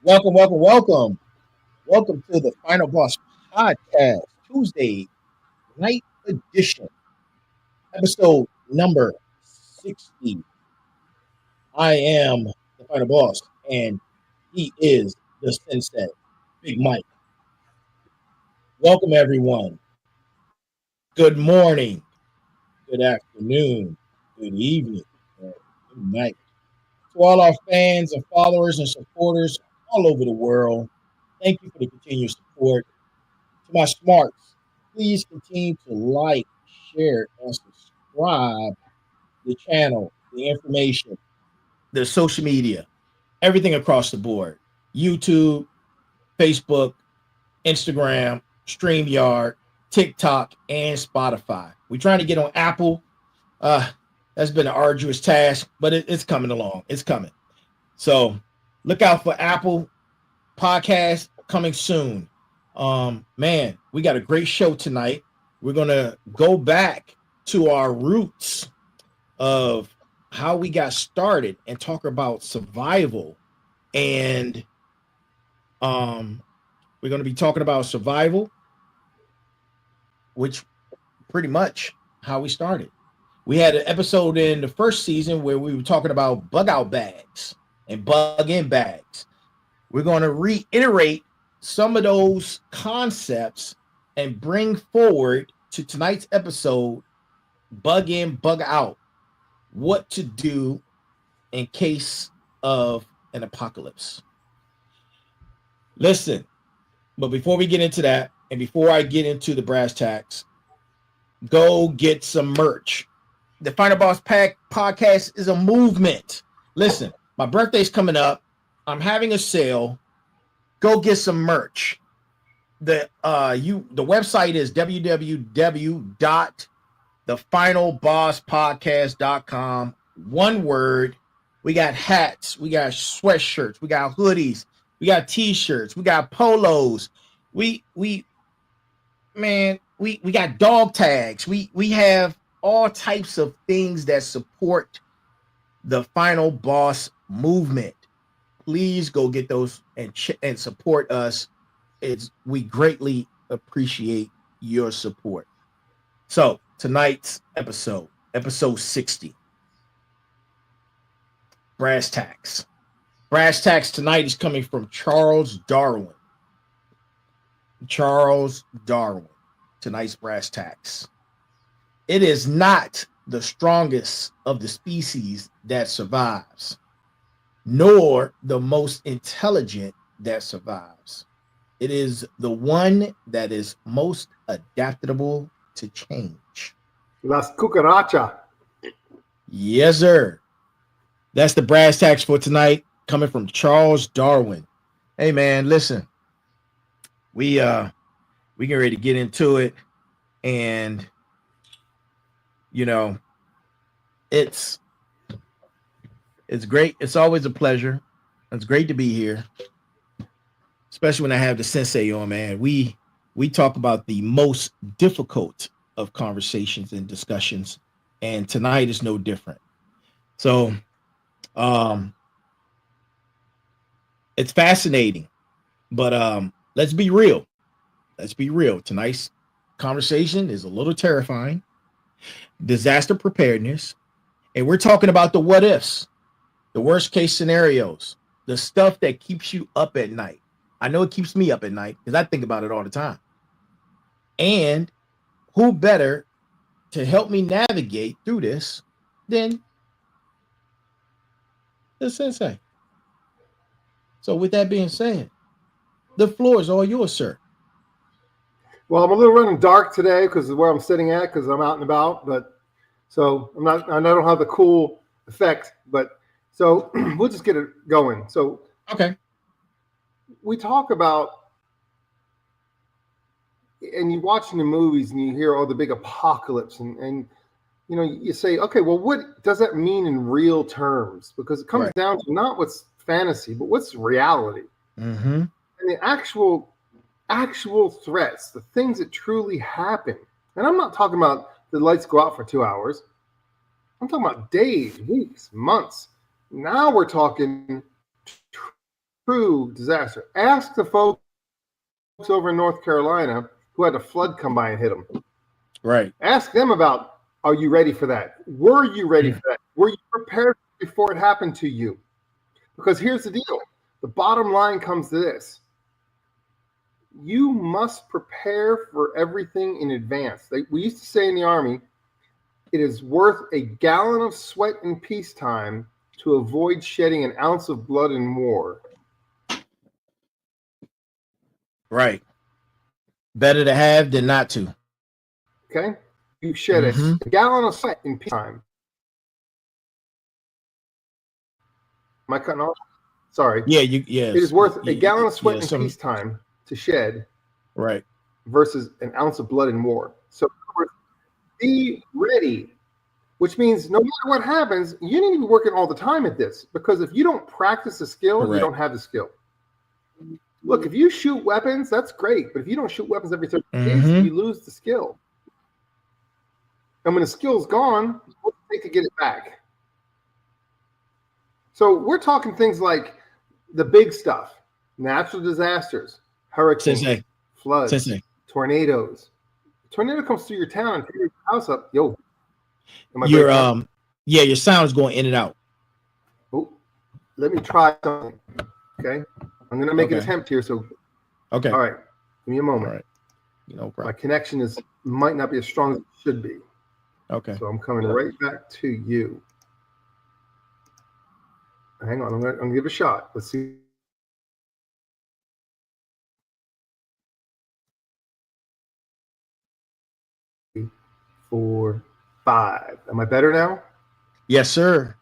Welcome, welcome, welcome. Welcome to the Final Boss Podcast, Tuesday night edition, episode number 60. I am the Final Boss, and he is the Sensei, Big Mike. Welcome, everyone. Good morning, good afternoon, good evening, or good night. To all our fans and followers and supporters all over the world, thank you for the continued support. To my smarts, please continue to like, share, and subscribe the channel, the information, the social media, everything across the board. YouTube, Facebook, Instagram, StreamYard, TikTok, and Spotify. We're trying to get on Apple. That's been an arduous task, but it's coming along. It's coming. So look out for Apple Podcast coming soon. Man, we got a great show tonight. We're gonna go back to our roots of how we got started and talk about survival. And we're gonna be talking about survival, which pretty much how we started. We had an episode in the first season where we were talking about bug out bags and bug in bags. We're going to reiterate some of those concepts and bring forward to tonight's episode, bug in, bug out, what to do in case of an apocalypse. Listen, but before we get into that, and before I get into the brass tacks, go get some merch. The Final Boss Pack podcast is a movement. Listen, my birthday's coming up. I'm having a sale. Go get some merch. The website is www.thefinalbosspodcast.com. One word. We got hats, we got sweatshirts, we got hoodies, we got t-shirts, we got polos. We got dog tags. We have all types of things that support the Final Boss movement. Please go get those and support us. We greatly appreciate your support. So tonight's episode 60, brass tacks. Brass tacks tonight is coming from Charles Darwin. Charles Darwin. Tonight's brass tacks. It is not the strongest of the species that survives, nor the most intelligent that survives. It is the one that is most adaptable to change. Las cucaracha. Yes, sir. That's the brass tacks for tonight, coming from Charles Darwin. Hey, man, listen. We get ready to get into it, and it's great. It's always a pleasure. It's great to be here, especially when I have the sensei on, man. We talk about the most difficult of conversations and discussions, and tonight is no different. So it's fascinating, but let's be real. Let's be real. Tonight's conversation is a little terrifying. Disaster preparedness, and we're talking about the what ifs, the worst case scenarios, the stuff that keeps you up at night. I know it keeps me up at night because I think about it all the time. And who better to help me navigate through this than the sensei? So with that being said, the floor is all yours, sir. Well, I'm a little running dark today because of where I'm sitting at, because I'm out and about. But so I don't have the cool effect. But so we'll just get it going. So okay, we talk about, and you're watching the movies and you hear all the big apocalypse, and you say, okay, well, what does that mean in real terms? Because it comes down to not what's fantasy, but what's reality. Mm-hmm. And the actual threats, the things that truly happen. And I'm not talking about the lights go out for 2 hours. I'm talking about days, weeks, months. Now we're talking true disaster. Ask the folks over in North Carolina who had a flood come by and hit them. Right. Ask them about, are you ready for that? Were you ready for that? Were you prepared before it happened to you? Because here's the deal. The bottom line comes to this. You must prepare for everything in advance. We used to say in the Army, it is worth a gallon of sweat in peacetime to avoid shedding an ounce of blood in war. Right. Better to have than not to. Okay? You shed a gallon of sweat in peacetime. Am I cutting off? Sorry. Yeah, yes. It is worth a gallon of sweat in peacetime to shed, right, versus an ounce of blood in war. So be ready, which means no matter what happens, you need to be working all the time at this, because if you don't practice a skill, you don't have the skill. Look, if you shoot weapons, that's great, but if you don't shoot weapons every 30 days, you lose the skill. And when the skill's gone, what does it take to get it back? So we're talking things like the big stuff, natural disasters, hurricanes, floods, tornadoes. A tornado comes through your town and tears your house up. Yo, your sound is going in and out. Oh, let me try something. Okay, I'm gonna make an attempt here. So, all right, give me a moment. All right, no problem. My connection might not be as strong as it should be. Okay, so I'm coming right back to you. Hang on, I'm gonna give it a shot. Let's see. 4, 5. Am I better now? Yes, sir.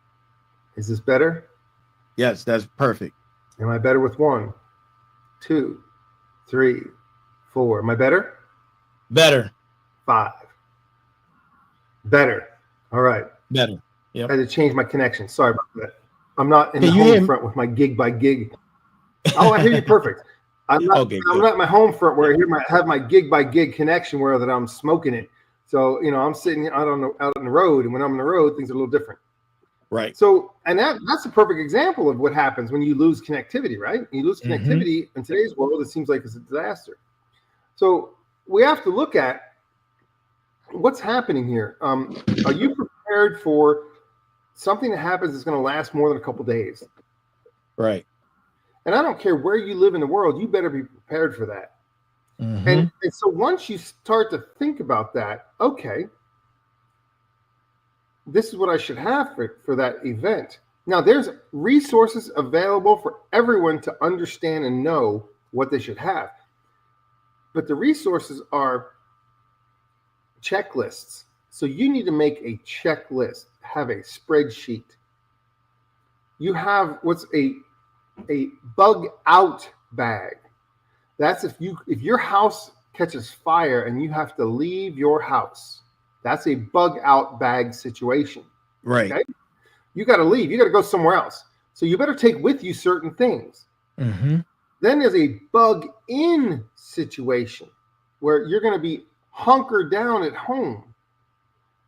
Is this better? Yes, that's perfect. Am I better with 1, 2, 3, 4? Am I better? Better. 5. Better. All right. Better. Yep. I had to change my connection. Sorry about that. I'm not in the home front with my gig by gig. Oh, I hear you perfect. I'm not in my home front where I have my gig by gig connection where that I'm smoking it. So, I'm sitting out on the road, and when I'm on the road, things are a little different. Right. So, and that's a perfect example of what happens when you lose connectivity, right? You lose connectivity in today's world, it seems like it's a disaster. So we have to look at what's happening here. Are you prepared for something that happens that's going to last more than a couple days? Right. And I don't care where you live in the world, you better be prepared for that. And so once you start to think about that, okay, this is what I should have for that event. Now, there's resources available for everyone to understand and know what they should have. But the resources are checklists. So you need to make a checklist, have a spreadsheet. You have what's a bug out bag. That's if your house catches fire and you have to leave your house. That's a bug out bag situation. Right. Okay? You got to leave. You got to go somewhere else. So you better take with you certain things. Then there's a bug in situation where you're going to be hunkered down at home.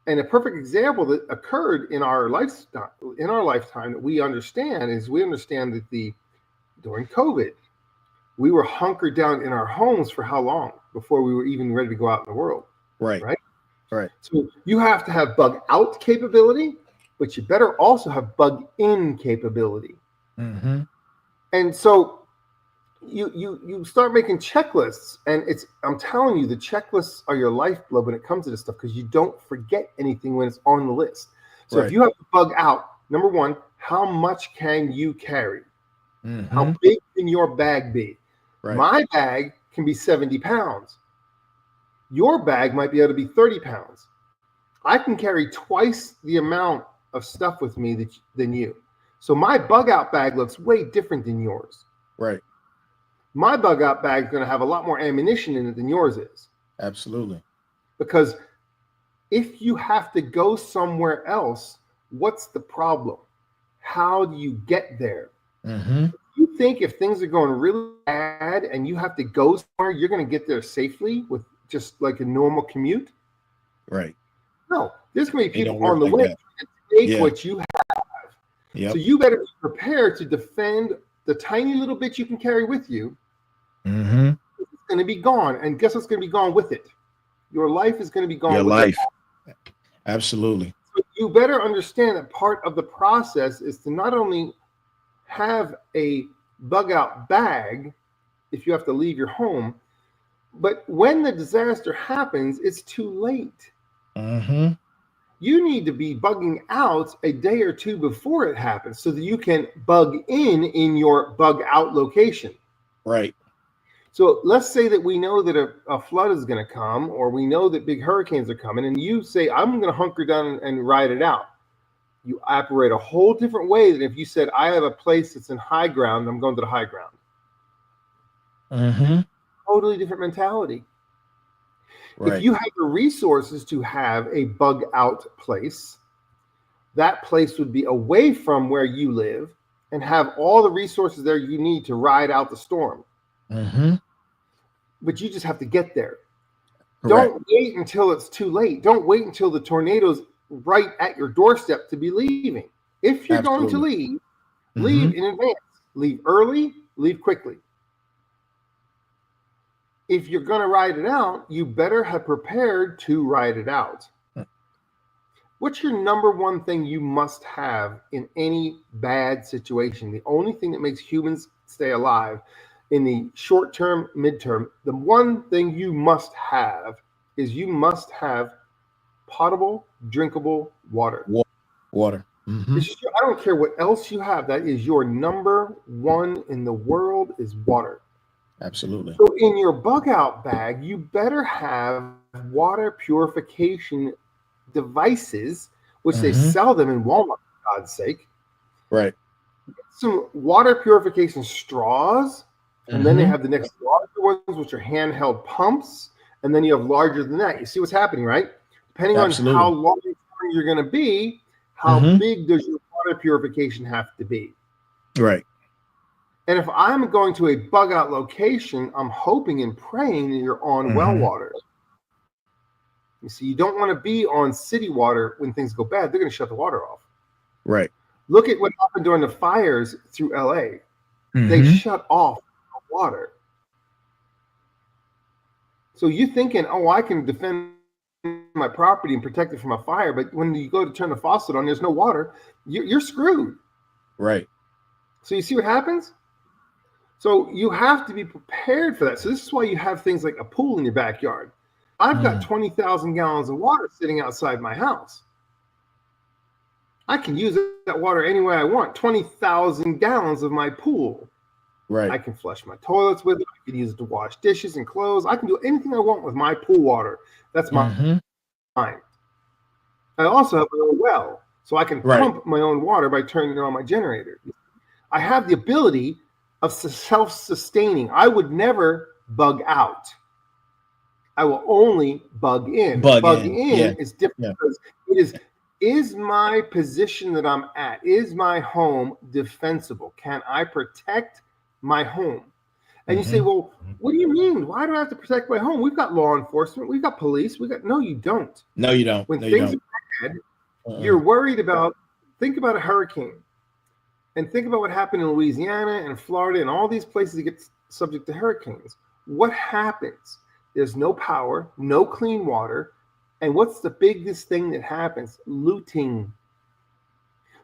And a perfect example that occurred in our lifetime that we understand that during COVID, we were hunkered down in our homes for how long before we were even ready to go out in the world? Right. So you have to have bug out capability, but you better also have bug in capability. And so you start making checklists, and I'm telling you, the checklists are your lifeblood when it comes to this stuff, because you don't forget anything when it's on the list. So if you have to bug out, number one, how much can you carry? How big can your bag be? My bag can be 70 pounds. Your bag might be able to be 30 pounds. I can carry twice the amount of stuff with me than you. So my bug out bag looks way different than yours. Right. My bug out bag is going to have a lot more ammunition in it than yours is. Absolutely. Because if you have to go somewhere else, what's the problem? How do you get there? You think if things are going really bad and you have to go somewhere, you're going to get there safely with just like a normal commute? Right. No, there's going to be people on the way to take what you have. So you better be prepared to defend the tiny little bit you can carry with you, Mm-hmm. it's going to be gone. And guess what's going to be gone with it? Your life is going to be gone Your with life. it. Absolutely. So you better understand that part of the process is to not only have a bug out bag if you have to leave your home, but when the disaster happens, it's too late. Mm-hmm. You need to be bugging out a day or two before it happens so that you can bug in your bug out location. Right. So let's say that we know that a flood is going to come, or we know that big hurricanes are coming, and you say, I'm going to hunker down and ride it out. You operate a whole different way than if you said, I have a place that's in high ground, I'm going to the high ground. Mm-hmm. Totally different mentality. Right. If you have the resources to have a bug out place, that place would be away from where you live and have all the resources there you need to ride out the storm. Mm-hmm. But you just have to get there. Correct. Don't wait until it's too late. Don't wait until the tornado's right at your doorstep to be leaving. If you're going to leave, leave in advance. Leave early, leave quickly. If you're going to ride it out, you better have prepared to ride it out. What's your number one thing you must have in any bad situation? The only thing that makes humans stay alive in the short term, midterm, the one thing you must have is you must have potable, drinkable water. Water. Mm-hmm. I don't care what else you have. That is your number one in the world is water. Absolutely. So in your bug out bag, you better have water purification devices, which they sell them in Walmart, for God's sake. Right. Some water purification straws, and then they have the next larger ones, which are handheld pumps, and then you have larger than that. You see what's happening, right? Depending on how long you're going to be, how big does your water purification have to be? Right. And if I'm going to a bug out location, I'm hoping and praying that you're on well water. You see, you don't want to be on city water when things go bad. They're going to shut the water off. Right. Look at what happened during the fires through LA. They shut off the water. So you're thinking, oh, I can defend my property and protect it from a fire. But when you go to turn the faucet on, there's no water. You're screwed. Right. So you see what happens? So you have to be prepared for that. So this is why you have things like a pool in your backyard. I've got 20,000 gallons of water sitting outside my house. I can use that water any way I want. 20,000 gallons of my pool. Right. I can flush my toilets with it. I can use it to wash dishes and clothes. I can do anything I want with my pool water. That's mine. I also have my own well, so I can pump my own water by turning on my generator. I have the ability of self-sustaining. I would never bug out. I will only bug in. Bug in is different because it is my position that I'm at, is my home defensible? Can I protect my home? And you say, well, what do you mean? Why do I have to protect my home? We've got law enforcement. We've got police. No, you don't. No, you don't. When things are bad, you're worried about, think about a hurricane. And think about what happened in Louisiana and Florida and all these places that get subject to hurricanes. What happens? There's no power, no clean water. And what's the biggest thing that happens? Looting.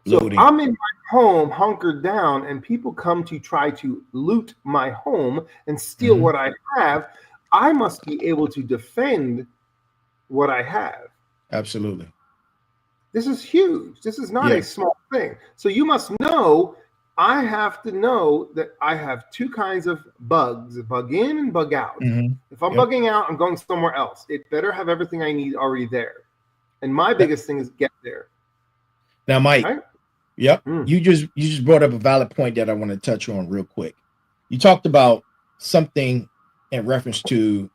So I'm in my home, hunkered down, and people come to try to loot my home and steal what I have. I must be able to defend what I have. Absolutely. This is huge. This is not a small thing. So you must know, I have to know that I have two kinds of bugs, bug in and bug out. If I'm bugging out, I'm going somewhere else. It better have everything I need already there. And my biggest thing is get there. Now, Mike, you just brought up a valid point that I want to touch on real quick. You talked about something in reference to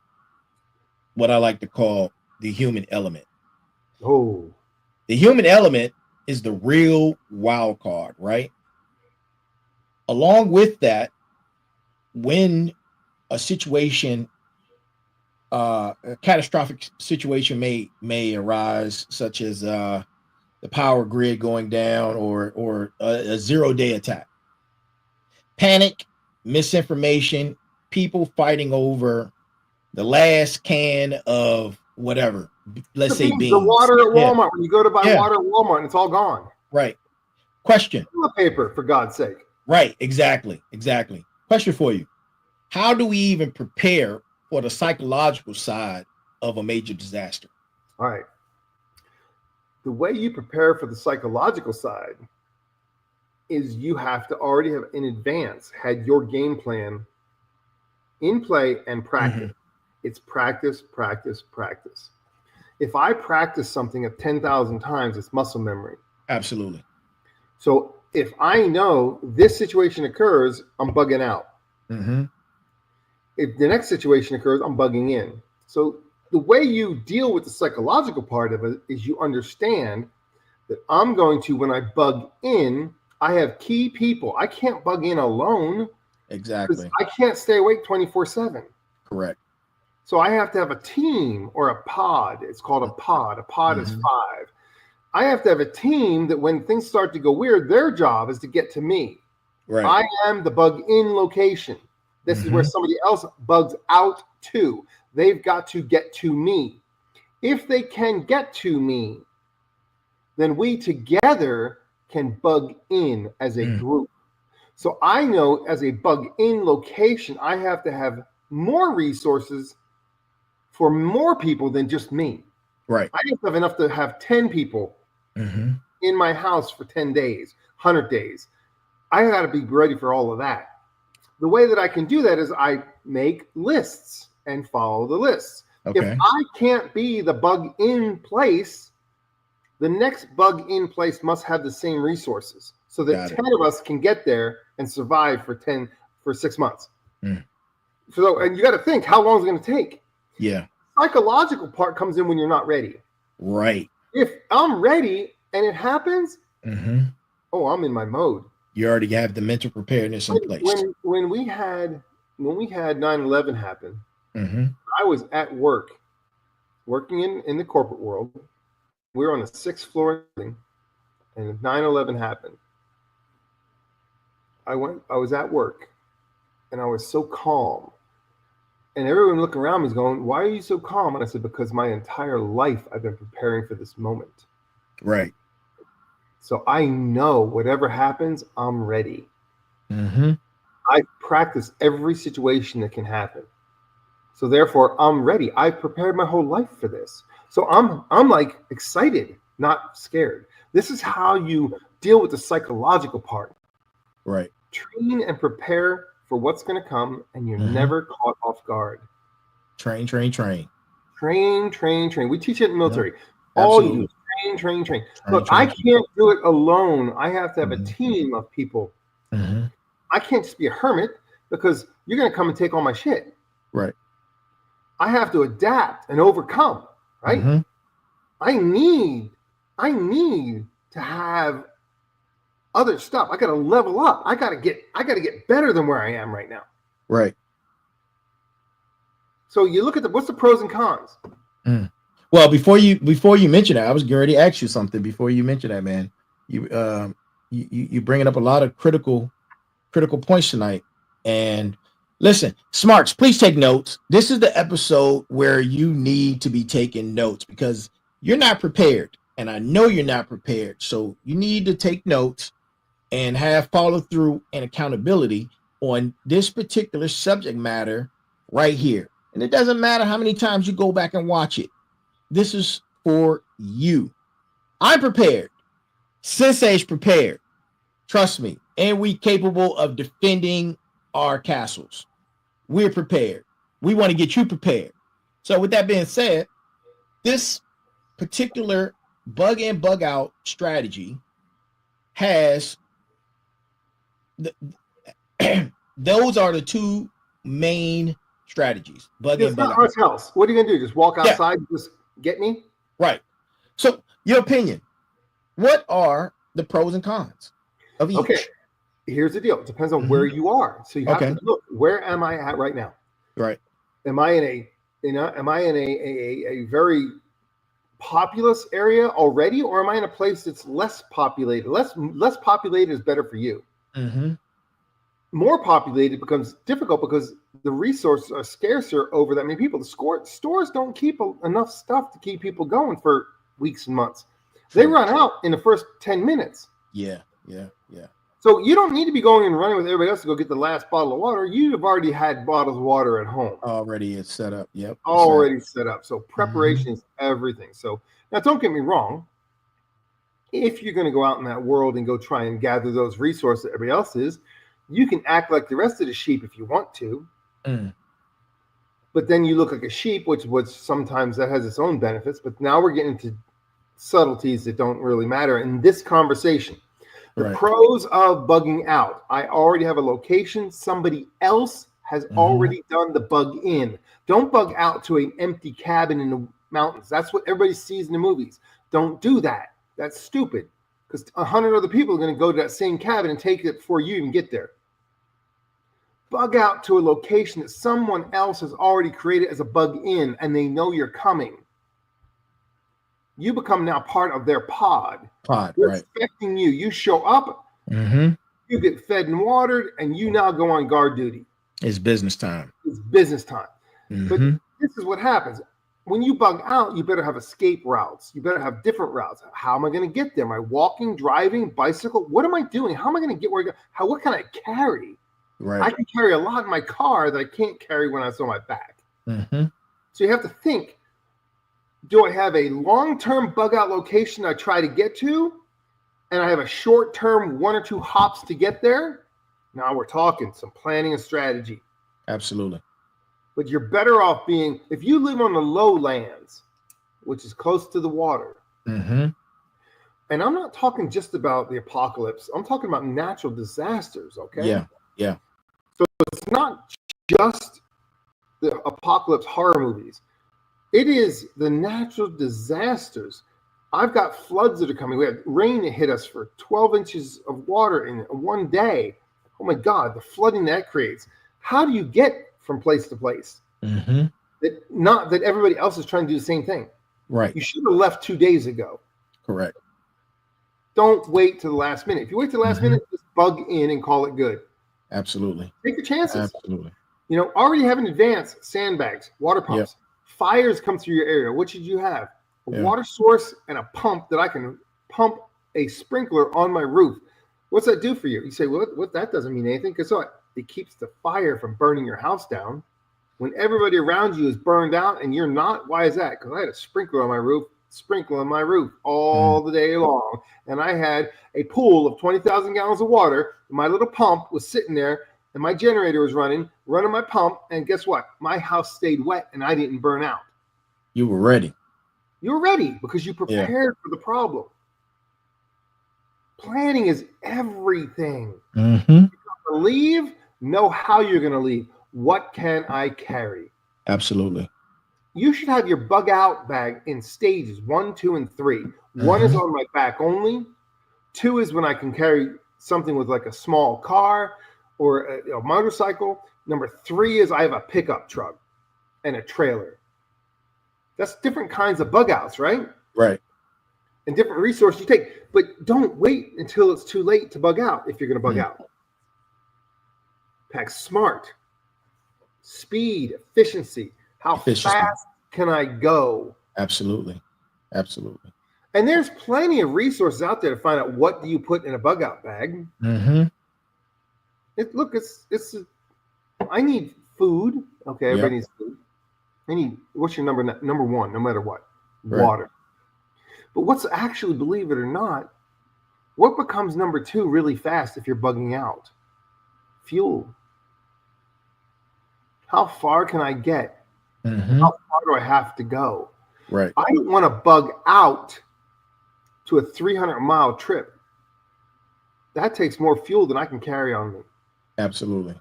what I like to call the human element. Oh. The human element is the real wild card, right? Along with that, when a situation, a catastrophic situation may arise, such as the power grid going down or a 0-day attack, panic, misinformation, people fighting over the last can of whatever. Let's say The beans. water at Yeah. Walmart. When you go to buy Yeah. water at Walmart, and it's all gone. Right. Question. Toilet paper, for God's sake. Right. Exactly. Question for you. How do we even prepare for the psychological side of a major disaster? All right. The way you prepare for the psychological side is you have to already have in advance had your game plan in play and practice. It's practice. If I practice something 10,000 times, it's muscle memory. Absolutely. So if I know this situation occurs, I'm bugging out. If the next situation occurs, I'm bugging in. So the way you deal with the psychological part of it is you understand that I'm going to, when I bug in, I have key people. I can't bug in alone. Exactly. I can't stay awake 24/7. Correct. So I have to have a team or a pod. It's called a pod. A pod is 5. I have to have a team that when things start to go weird, their job is to get to me. Right. I am the bug in location. This is where somebody else bugs out to. They've got to get to me. If they can get to me, then we together can bug in as a group. So I know as a bug in location, I have to have more resources for more people than just me. Right. I have to have enough to have 10 people in my house for 10 days, 100 days. I got to be ready for all of that. The way that I can do that is I make lists and follow the lists. Okay. If I can't be the bug in place, the next bug in place must have the same resources so that 10 of us can get there and survive for 6 months. So, and you got to think, how long is it going to take? Yeah. Psychological part comes in when you're not ready. Right. If I'm ready and it happens, I'm in my mode. You already have the mental preparedness in place. When we had 9/11 happen, I was at work, working in the corporate world. We were on the 6th floor, and 9/11 happened. I was at work, and I was so calm. And everyone looking around me is going, "Why are you so calm?" And I said, "Because my entire life I've been preparing for this moment." Right. So I know whatever happens, I'm ready. I practice every situation that can happen. So therefore, I'm ready. I've prepared my whole life for this. So I'm like excited, not scared. This is how you deal with the psychological part. Right. Train and prepare for what's going to come, and you're never caught off guard. Train. We teach it in the military. Yeah. All you do is train. Look, I can't do it alone. I have to have a team of people. I can't just be a hermit because you're going to come and take all my shit. Right. I have to adapt and overcome. Right. I need to have other stuff. I got to level up. I got to get better than where I am right now. Right. So you look at what's the pros and cons. Well, before you mention that, I was going to ask you something before you mention that, man. You bringing up a lot of critical points tonight. And listen, smarts, please take notes. This is the episode where you need to be taking notes because you're not prepared. And I know you're not prepared. So you need to take notes and have follow through and accountability on this particular subject matter right here. And it doesn't matter how many times you go back and watch it. This is for you. I'm prepared. SENSEI is prepared. Trust me. And we capable of defending our castles. We're prepared. We want to get you prepared. So with that being said, this particular bug in, bug out strategy has those are the two main strategies. Bug in, bug out. House. What are you gonna do? Just walk outside and just get me? Right. So your opinion, what are the pros and cons of each? Okay. Here's the deal. It depends on where you are. So you have to look, where am I at right now? Right. Am I in a very populous area already, or am I in a place that's less populated? Less populated is better for you. more populated becomes difficult because the resources are scarcer over that many people. The stores don't keep enough stuff to keep people going for weeks and months. They run out in the first 10 minutes. Yeah. So you don't need to be going and running with everybody else to go get the last bottle of water. You have already had bottles of water at home. Already it's set up. Yep. Already set up. So preparation is everything. So now don't get me wrong. If you're going to go out in that world and go try and gather those resources that everybody else is, you can act like the rest of the sheep if you want to. But then you look like a sheep, which sometimes that has its own benefits. But now we're getting into subtleties that don't really matter in this conversation. The pros of bugging out. I already have a location. Somebody else has already done the bug in. Don't bug out to an empty cabin in the mountains. That's what everybody sees in the movies. Don't do that. That's stupid. Because 100 other people are going to go to that same cabin and take it before you even get there. Bug out to a location that someone else has already created as a bug in, and they know you're coming. You become now part of their pod. They're expecting you. You show up, you get fed and watered, and you now go on guard duty. It's business time. But this is what happens. When you bug out, you better have escape routes. You better have different routes. How am I going to get there? Am I walking, driving, bicycle? What am I doing? How am I going to get where I go? What can I carry? I can carry a lot in my car that I can't carry when I was on my back. So you have to think, do I have a long-term bug out location I try to get to, and I have a short-term 1 or 2 hops to get there? Now we're talking some planning and strategy. Absolutely. But you're better off being, if you live on the lowlands, which is close to the water, and I'm not talking just about the apocalypse, I'm talking about natural disasters, okay? Yeah. So it's not just the apocalypse horror movies. It is the natural disasters. I've got floods that are coming. We had rain that hit us for 12 inches of water in one day. Oh my God, the flooding that creates. How do you get from place to place? Not that everybody else is trying to do the same thing. You should have left 2 days ago. Correct. Don't wait to the last minute. If you wait to the last minute, just bug in and call it good. Absolutely. Take your chances. Absolutely. Already have in advance sandbags, water pumps. Fires come through your area. What should you have? A water source and a pump that I can pump a sprinkler on my roof. What's that do for you? You say, well, what? That doesn't mean anything. Because it keeps the fire from burning your house down. When everybody around you is burned out and you're not, why is that? Because I had a sprinkler on my roof, all the day long. And I had a pool of 20,000 gallons of water. My little pump was sitting there, and my generator was running my pump. And guess what? My house stayed wet and I didn't burn out. You were ready. You were ready because you prepared for the problem. Planning is everything. You're going to leave, know how you're going to leave. What can I carry? Absolutely. You should have your bug out bag in stages 1, 2, and 3. 1 is on my back only. 2 is when I can carry something with like a small car or a motorcycle. Number 3 is I have a pickup truck and a trailer. That's different kinds of bug outs, right? Right. And different resources you take. But don't wait until it's too late to bug out if you're going to bug out. Pack smart. Speed, efficiency. How fast can I go? Absolutely. And there's plenty of resources out there to find out what do you put in a bug out bag. I need food. Okay, everybody needs food. What's your number 1, no matter what? Right. Water. But what's actually, believe it or not, what becomes number 2 really fast if you're bugging out? Fuel. How far can I get? How far do I have to go? Right. I don't want to bug out to a 300-mile trip. That takes more fuel than I can carry on me. Absolutely.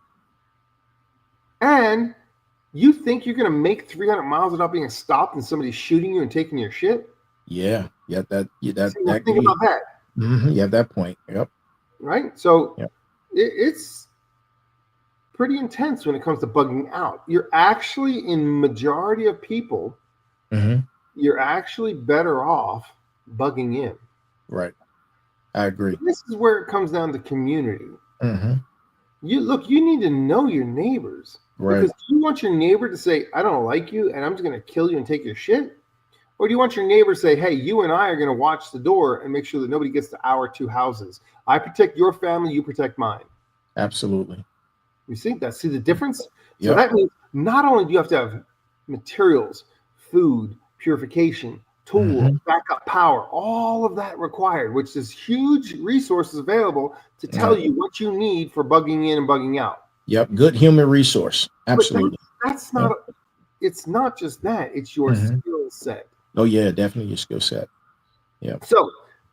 And you think you're going to make 300 miles without being stopped and somebody shooting you and taking your shit? Yeah. Think about that. You have that point. Yep. Right? So it's pretty intense when it comes to bugging out. You're actually, in majority of people, you're actually better off bugging in. Right. I agree. This is where it comes down to community. You need to know your neighbors. Right. Because do you want your neighbor to say, I don't like you and I'm just going to kill you and take your shit? Or do you want your neighbor to say, hey, you and I are going to watch the door and make sure that nobody gets to our two houses? I protect your family, you protect mine. Absolutely. You see the difference? So Yep. that means not only do you have to have materials, food, purification, tools, backup power, all of that required, which is huge resources available to tell you what you need for bugging in and bugging out. Yep. Good human resource. Absolutely. But that's not, it's not just that, it's your skill set. Oh, yeah, definitely your skill set. Yeah. So,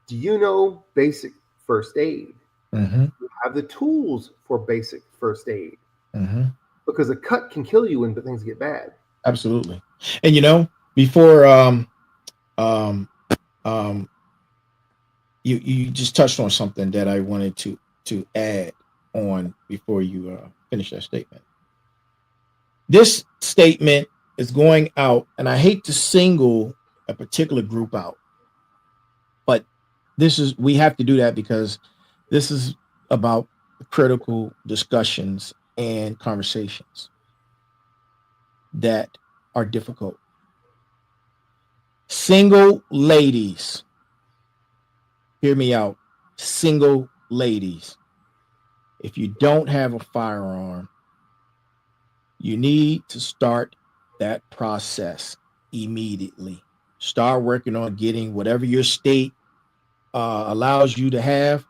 do you know basic first aid? Mm-hmm. You have the tools for basic first aid. Mm-hmm. Because a cut can kill you when things get bad. Absolutely. And before you just touched on something that I wanted to add on before you finish that statement. This statement is going out, and I hate to single a particular group out, but we have to do that because this is about critical discussions and conversations that are difficult. Single ladies, hear me out. Single ladies, if you don't have a firearm, you need to start that process immediately. Start working on getting whatever your state allows you to have,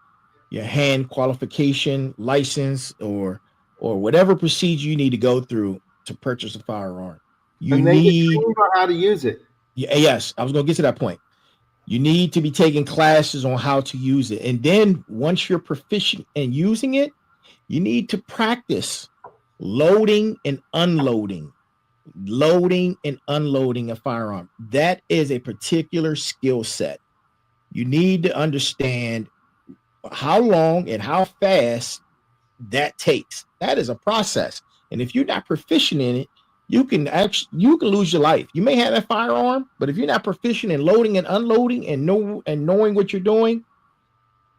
your hand qualification license or whatever procedure you need to go through to purchase a firearm. You and then get need trained on how to use it. Yes, I was going to get to that point. You need to be taking classes on how to use it. And then once you're proficient in using it, you need to practice loading and unloading a firearm. That is a particular skill set. You need to understand how long and how fast that takes. That is a process. And if you're not proficient in it, you can lose your life. You may have a firearm, but if you're not proficient in loading and unloading and knowing what you're doing,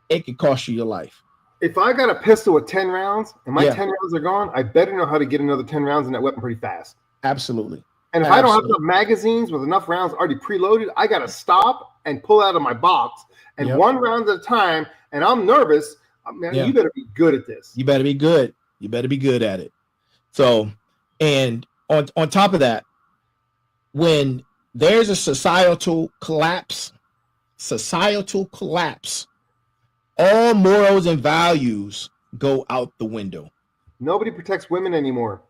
it could cost you your life. If I got a pistol with 10 rounds and my 10 rounds are gone, I better know how to get another 10 rounds in that weapon pretty fast. Absolutely. And if I don't have enough magazines with enough rounds already preloaded, I got to stop and pull out of my box and one round at a time. And I'm nervous. Man, you better be good at this. You better be good. You better be good at it. So, and on top of that, when there's a societal collapse, all morals and values go out the window. Nobody protects women anymore.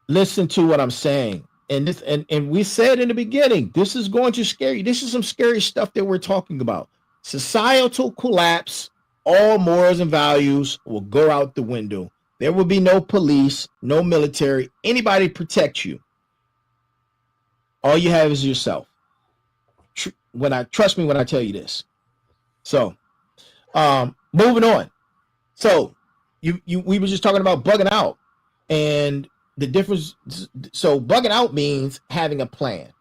Listen to what I'm saying. And this, and we said in the beginning, this is going to scare you. This is some scary stuff that we're talking about. Societal collapse, all morals and values will go out the window. There will be no police, no military, anybody protect you. All you have is yourself. Trust me when I tell you this. So, moving on. So, we were just talking about bugging out, and the difference. So, bugging out means having a plan,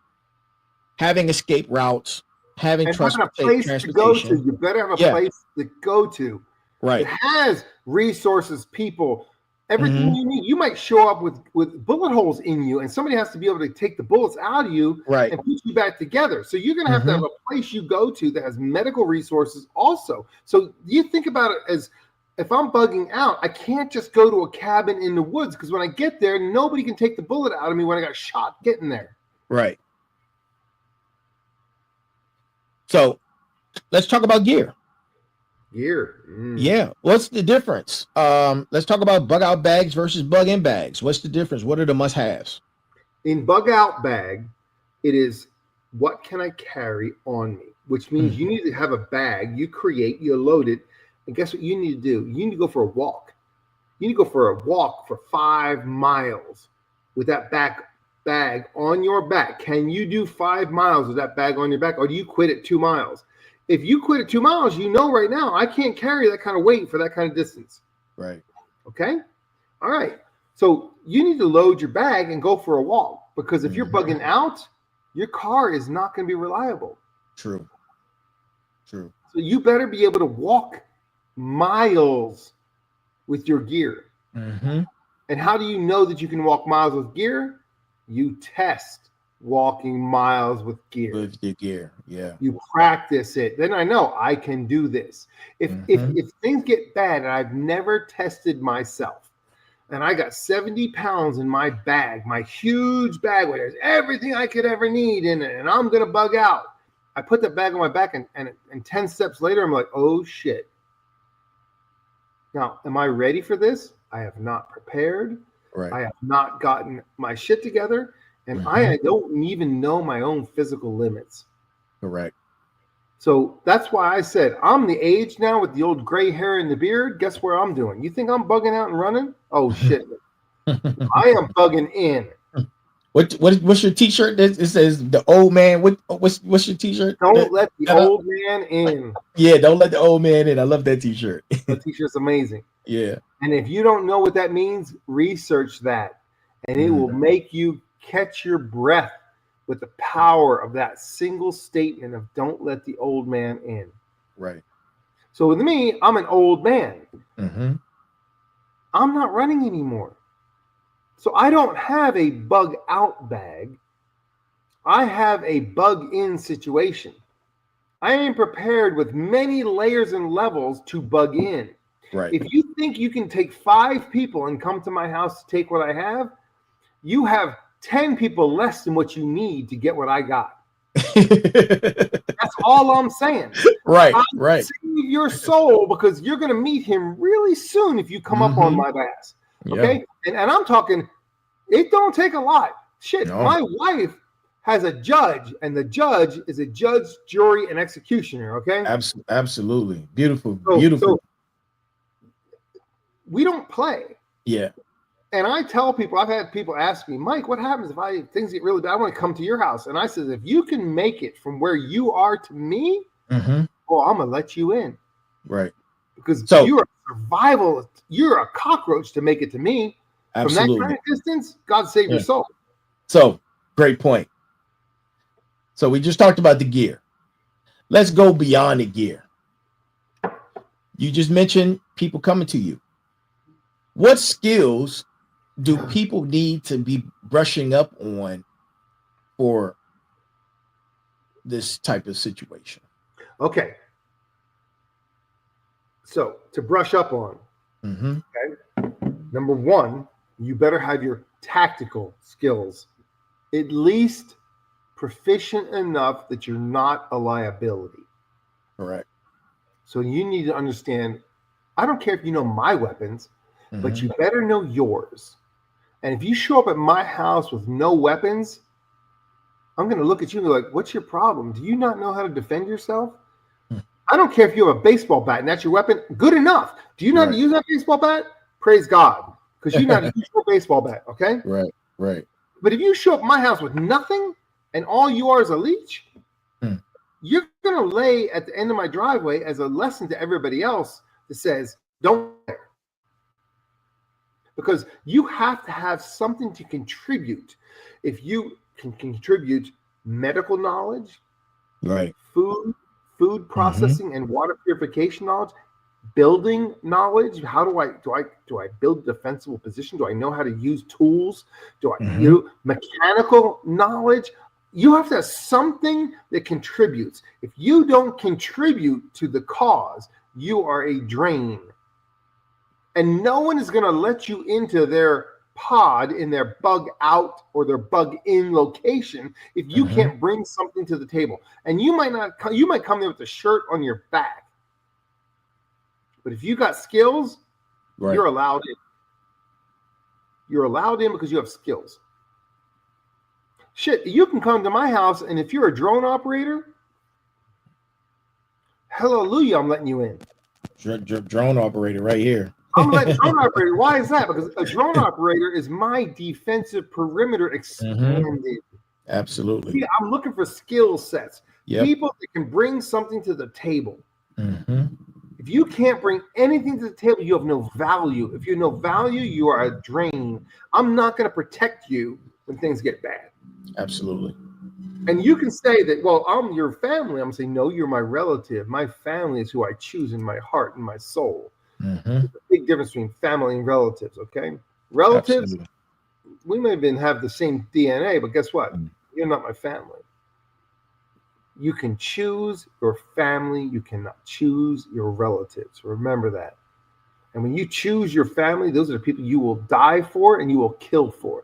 having escape routes, having a place to go to. You better have a place to go to. Right. It has resources, people, everything you need. You might show up with bullet holes in you, and somebody has to be able to take the bullets out of you and put you back together. So you're going to have a place you go to that has medical resources also. So you think about it as, if I'm bugging out, I can't just go to a cabin in the woods, because when I get there, nobody can take the bullet out of me when I got shot getting there. Right. So let's talk about gear. Yeah. What's the difference? Let's talk about bug out bags versus bug in bags. What's the difference? What are the must-haves? In bug out bag, it is, what can I carry on me? Which means you need to have a bag you create, you load it, and guess what you need to do? You need to go for a walk. You need to go for a walk for 5 miles with that bag on your back. Can you do 5 miles with that bag on your back, or do you quit at 2 miles? If you quit at 2 miles, you know right now I can't carry that kind of weight for that kind of distance. Right. Okay? All right. So you need to load your bag and go for a walk, because if you're bugging out, your car is not going to be reliable. True. So you better be able to walk miles with your gear. Mm-hmm. And how do you know that you can walk miles with gear? You test walking miles with gear. With the gear, yeah. You practice it. Then I know I can do this. If things get bad and I've never tested myself, and I got 70 pounds in my bag, my huge bag where there's everything I could ever need in it, and I'm gonna bug out. I put that bag on my back, and 10 steps later, I'm like, oh shit. Now, am I ready for this? I have not prepared. Right. I have not gotten my shit together, and I don't even know my own physical limits. Correct. So that's why I said I'm the age now with the old gray hair and the beard. Guess where I'm doing? You think I'm bugging out and running? Oh shit! I am bugging in. What's your T-shirt? It says the old man. What's your T-shirt? Don't let the old man in. Yeah, don't let the old man in. I love that T-shirt. That T-shirt's amazing. Yeah. And if you don't know what that means, research that, and it will make you catch your breath with the power of that single statement of "Don't let the old man in." Right. So with me, I'm an old man. Mm-hmm. I'm not running anymore. So I don't have a bug out bag. I have a bug in situation. I am prepared with many layers and levels to bug in. Right. If you think you can take 5 people and come to my house to take what I have, you have 10 people less than what you need to get what I got. That's all I'm saying. Right. Right. Save your soul, because you're going to meet him really soon if you come up on my ass. Okay. Yeah. And I'm talking, it don't take a lot. Shit. No. My wife has a judge, and the judge is a judge, jury, and executioner. Okay. Absolutely. Beautiful. Beautiful. So we don't play. Yeah. And I tell people, I've had people ask me, Mike, what happens if things get really bad? I want to come to your house. And I said, if you can make it from where you are to me, well, I'm going to let you in. Right. Because you're a survival. You're a cockroach to make it to me. Absolutely. From that kind of distance, God save your soul. So, great point. So we just talked about the gear. Let's go beyond the gear. You just mentioned people coming to you. What skills do people need to be brushing up on for this type of situation? Okay. So to brush up on, okay. Number 1, you better have your tactical skills at least proficient enough that you're not a liability. Correct. So you need to understand, I don't care if you know my weapons, but you better know yours. And if you show up at my house with no weapons, I'm going to look at you and be like, what's your problem? Do you not know how to defend yourself? I don't care if you have a baseball bat and that's your weapon. Good enough. Do you know how to use that baseball bat? Praise God. Because you know how to use your baseball bat, okay? Right, right. But if you show up at my house with nothing and all you are is a leech, you're going to lay at the end of my driveway as a lesson to everybody else that says, don't care. Because you have to have something to contribute. If you can contribute medical knowledge, right, food processing and water purification knowledge, building knowledge, how do I build a defensible position? Do I know how to use tools? Do I mechanical knowledge? You have to have something that contributes. If you don't contribute to the cause, you are a drain. And no one is going to let you into their pod in their bug out or their bug in location if you can't bring something to the table. And you might come there with a shirt on your back. But if you got skills, you're allowed in. You're allowed in because you have skills. Shit, you can come to my house, and if you're a drone operator, hallelujah, I'm letting you in. Drone operator right here. I'm letting drone operator. Why is that? Because a drone operator is my defensive perimeter expanded. Absolutely. See, I'm looking for skill sets. People that can bring something to the table. If you can't bring anything to the table, you have no value. If you have no value, you are a drain. I'm not going to protect you when things get bad. Absolutely. And you can say that, well, I'm your family. I'm saying, no, you're my relative. My family is who I choose in my heart and my soul. Mm-hmm. There's a big difference between family and relatives, okay? Relatives, Absolutely. we may even have the same DNA, but guess what? Mm. You're not my family. You can choose your family. You cannot choose your relatives. Remember that. And when you choose your family, those are the people you will die for and you will kill for.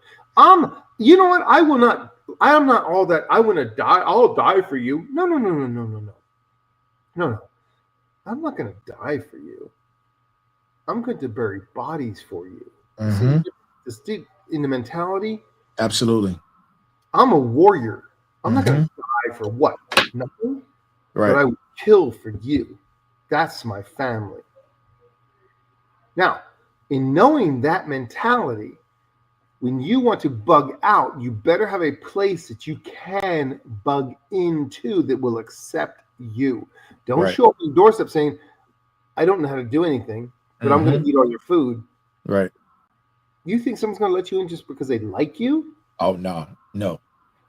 You know what? I am not all that. I want to die. I'll die for you. No, no, no, no, no, no, no. No, no. I'm not going to die for you. I'm going to bury bodies for you. Mm-hmm. See, this deep in the mentality, Absolutely. I'm a warrior. I'm not going Mm-hmm. to die for what? Nothing. But Right. I will kill for you. That's my family. Now, in knowing that mentality, when you want to bug out, you better have a place that you can bug into that will accept you. Don't Right. show up on the doorstep saying, I don't know how to do anything, but I'm going Mm-hmm. to eat all your food. Right. You think someone's going to let you in just because they like you? Oh no. No.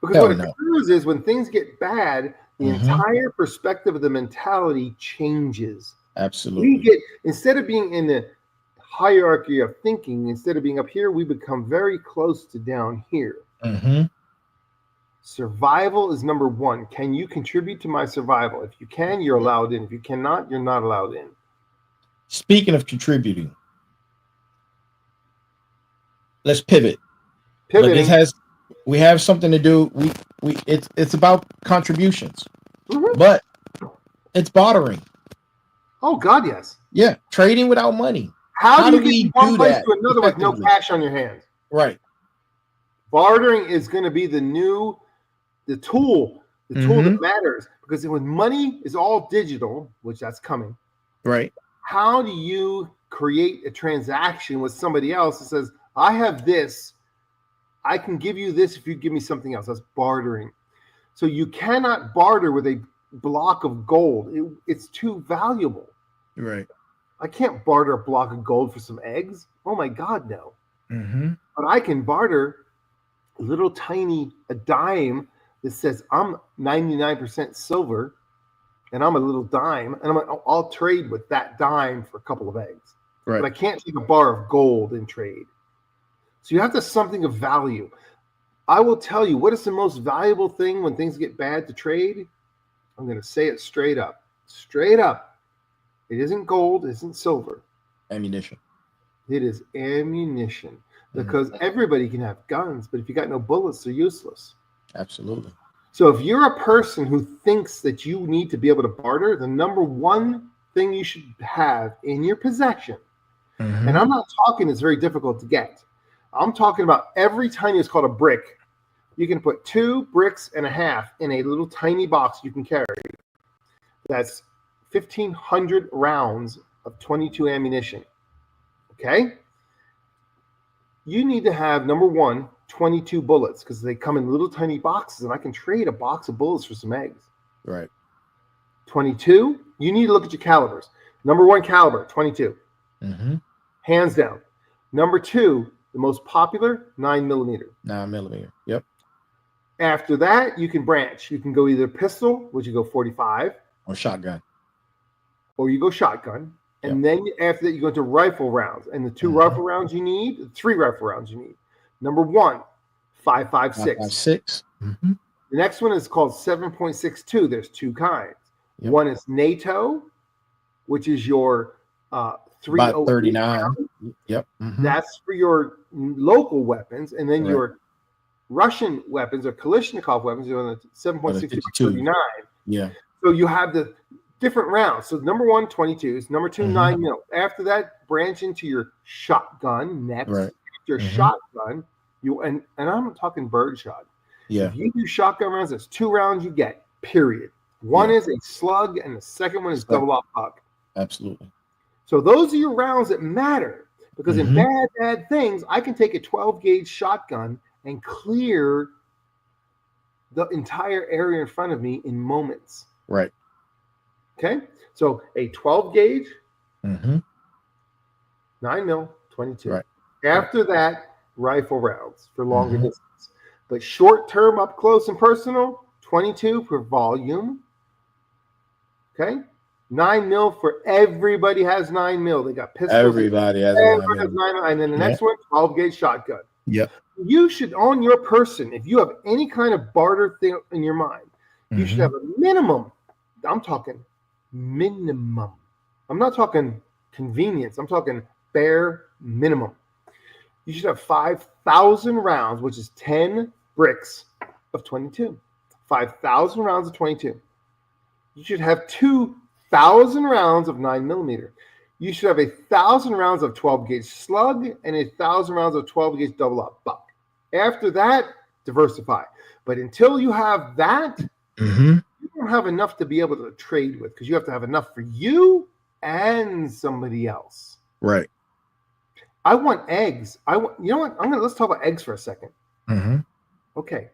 Because what Hell no. occurs is when things get bad, the Mm-hmm. entire perspective of the mentality changes. We Absolutely. get, instead of being in the hierarchy of thinking, instead of being up here, we become very close to down here. Mm-hmm. Survival is number one. Can you contribute to my survival? If you can, you're allowed in. If you cannot, you're not allowed in. Speaking of contributing, let's pivot. But Pivoting. we have something to do. It's about contributions, Mhm. but it's bartering. Oh God, yes. Yeah, trading without money. How do you get we from one do place that to another with no effectively? cash on your hands? Right. Bartering is going to be the tool Mm-hmm. that matters, because when money is all digital, which that's coming, Right. how do you create a transaction with somebody else that says, I have this, I can give you this if you give me something else? That's bartering. So you cannot barter with a block of gold. It's too valuable. Right. I can't barter a block of gold for some eggs. Oh my God, no. Mm-hmm. But I can barter a little tiny dime that says I'm 99% silver and I'm a little dime, and I'll trade with that dime for a couple of eggs. Right. But I can't take a bar of gold and trade. So you have to something of value. I will tell you, what is the most valuable thing when things get bad to trade? I'm going to say it straight up. Straight up. It isn't gold, it isn't silver. Ammunition. It is ammunition. Because everybody can have guns, but if you got no bullets, they're useless. Absolutely. So if you're a person who thinks that you need to be able to barter, the number one thing you should have in your possession, and I'm not talking it's very difficult to get. I'm talking about every tiny, it's called a brick. You can put 2 bricks and a half in a little tiny box you can carry. That's 1,500 rounds of 22 ammunition. Okay? You need to have, number one, 22 bullets, because they come in little tiny boxes, and I can trade a box of bullets for some eggs. Right. 22, you need to look at your calibers. Number one caliber, 22. Mm-hmm. Hands down. Number 2, the most popular, 9mm. 9mm. Yep. After that, you can branch. You can go either pistol, which you go 45, Or shotgun. or you go shotgun. And then after that, you go into rifle rounds. And the 2 rifle rounds you need, 3 rifle rounds you need. Number 1, 5.56. 5.56. Mm-hmm. The next one is called 7.62. There's 2 kinds. Yep. One is NATO, which is your 308 About 39. round. Yep. Mm-hmm. That's for your local weapons. And then your Russian weapons or Kalashnikov weapons are on the 7.62 39. Yeah. So you have the different rounds. So number 1, 22s. Number 2, 9mm. After that, branch into your shotgun next. Right. Your shotgun, and I'm talking birdshot. Yeah. If you do shotgun rounds, that's 2 rounds you get, period. One is a slug, and the second one is double op puck. Absolutely. So those are your rounds that matter, because in bad things, I can take a 12-gauge shotgun and clear the entire area in front of me in moments. Right. Okay? So a 12-gauge, 9mm, 22. Right. After that, rifle rounds for longer distance. But short-term, up close and personal, 22 per volume. Okay? 9 mil for everybody has 9 mil. They got pistols. Everybody has a 9 9 mil. And then the next one, 12 gauge shotgun. Yep. You should, on your person, if you have any kind of barter thing in your mind, you should have a minimum. I'm talking minimum. I'm not talking convenience. I'm talking bare minimum. You should have 5,000 rounds, which is 10 bricks of 22. 5,000 rounds of 22. You should have 2,000 rounds of 9 millimeter. You should have 1,000 rounds of 12 gauge slug and 1,000 rounds of 12 gauge double up buck. After that, diversify. But until you have that, you don't have enough to be able to trade with, because you have to have enough for you and somebody else. Right. I want eggs. You know what? Let's talk about eggs for a second. Okay.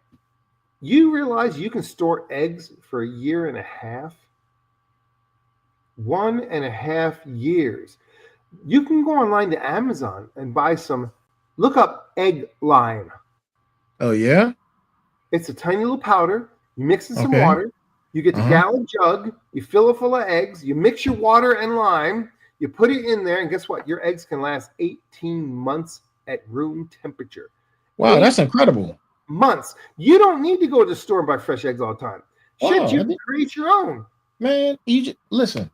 You realize you can store eggs for a year and a half? 1.5 years. You can go online to Amazon and buy some. Look up egg lime. Oh, yeah? It's a tiny little powder. You mix in some water. You get the gallon jug. You fill it full of eggs. You mix your water and lime. You put it in there, and guess what? Your eggs can last 18 months at room temperature. Wow, that's incredible. Months. You don't need to go to the store and buy fresh eggs all the time. Shit, you can create your own. Man, listen,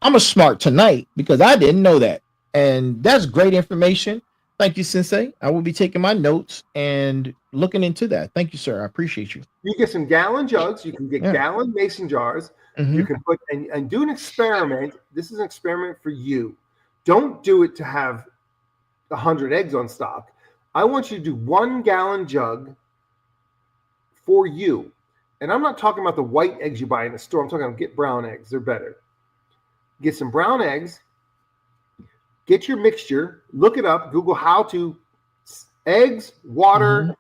I'm a smart tonight because I didn't know that. And that's great information. Thank you, Sensei. I will be taking my notes and looking into that. Thank you, sir. I appreciate you. You get some gallon jugs. You can get gallon mason jars. You can put and do an experiment. This is an experiment for you. Don't do it to have 100 eggs on stock. I want you to do 1 gallon jug for you. And I'm not talking about the white eggs you buy in the store. I'm talking about get brown eggs. They're better. Get some brown eggs. Get your mixture. Look it up. Google how to eggs, water,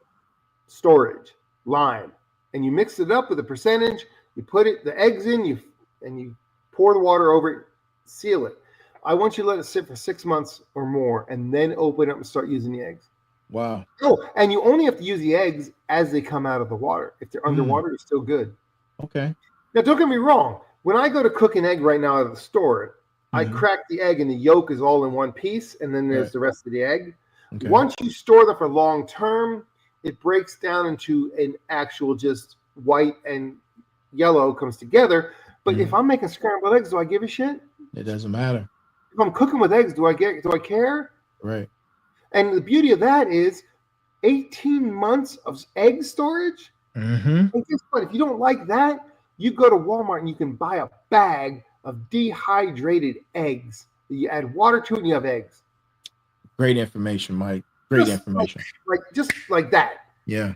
storage, lime. And you mix it up with a percentage. You put the eggs in, and you pour the water over it, seal it. I want you to let it sit for 6 months or more, and then open it up and start using the eggs. Wow. Oh, and you only have to use the eggs as they come out of the water. If they're underwater, they're still good. Okay. Now, don't get me wrong. When I go to cook an egg right now at the store, I crack the egg, and the yolk is all in one piece, and then there's the rest of the egg. Okay. Once you store them for long term, it breaks down into an actual just white and yellow comes together. But if I'm making scrambled eggs, do I give a shit? It doesn't matter. If I'm cooking with eggs, do I care? Right. And the beauty of that is 18 months of egg storage. And guess what? If you don't like that, you go to Walmart and you can buy a bag of dehydrated eggs. You add water to it and you have eggs. Great information, Mike. Great information. Just like that. Yeah.